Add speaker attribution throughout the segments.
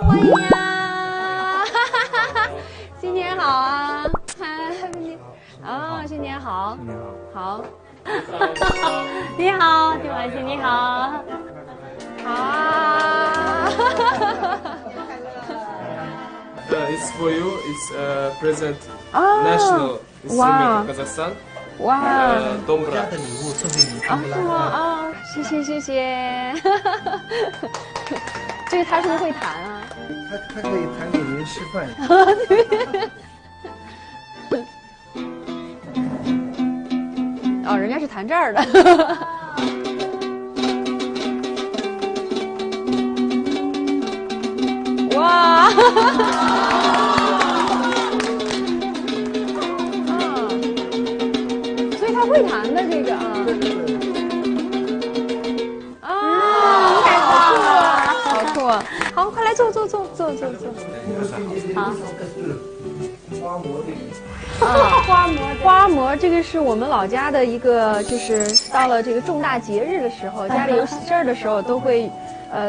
Speaker 1: 欢迎呀！新年好啊！啊，新年好！新年好！好。你好，丁婉欣，你好。好啊！
Speaker 2: It's for you. It's present national instrument of Kazakhstan.
Speaker 1: 哇
Speaker 2: ，Dombra。
Speaker 3: 家的礼物送给你，
Speaker 1: 啊，是吗？啊，谢谢谢谢。这个他是不是会弹啊？
Speaker 3: 他可以弹给您吃饭。
Speaker 1: 哦，人家是弹这儿的。哇！所以他会弹的这个啊。啊，好酷啊！好，快来坐。好。花馍这个是我们老家的一个，就是到了这个重大节日的时候，家里有喜事儿的时候都会，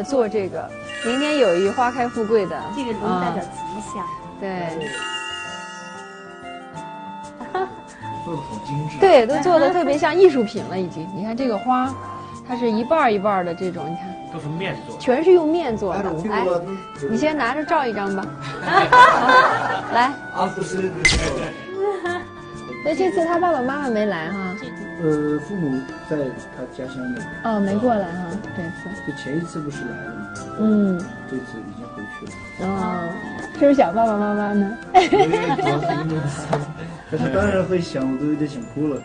Speaker 1: 做这个。年年有余，花开富贵的。
Speaker 4: 这个能代表吉祥。
Speaker 1: 对。
Speaker 3: 做的好精致。
Speaker 1: 对，都做的特别像艺术品了，已经。你看这个花，它是一半一半的这种，你看。
Speaker 3: 都是面做。
Speaker 1: 全是用面做的。来，你先拿着照一张吧。来。所以这次他爸爸妈妈没来哈。
Speaker 3: 父母在他家乡那边。
Speaker 1: 哦，没过来哈，这次。
Speaker 3: 就前一次不是来了吗？这次已经回去了。
Speaker 1: 哦，是不是想爸爸妈妈呢？
Speaker 3: 他当然会想，我都有点想哭了。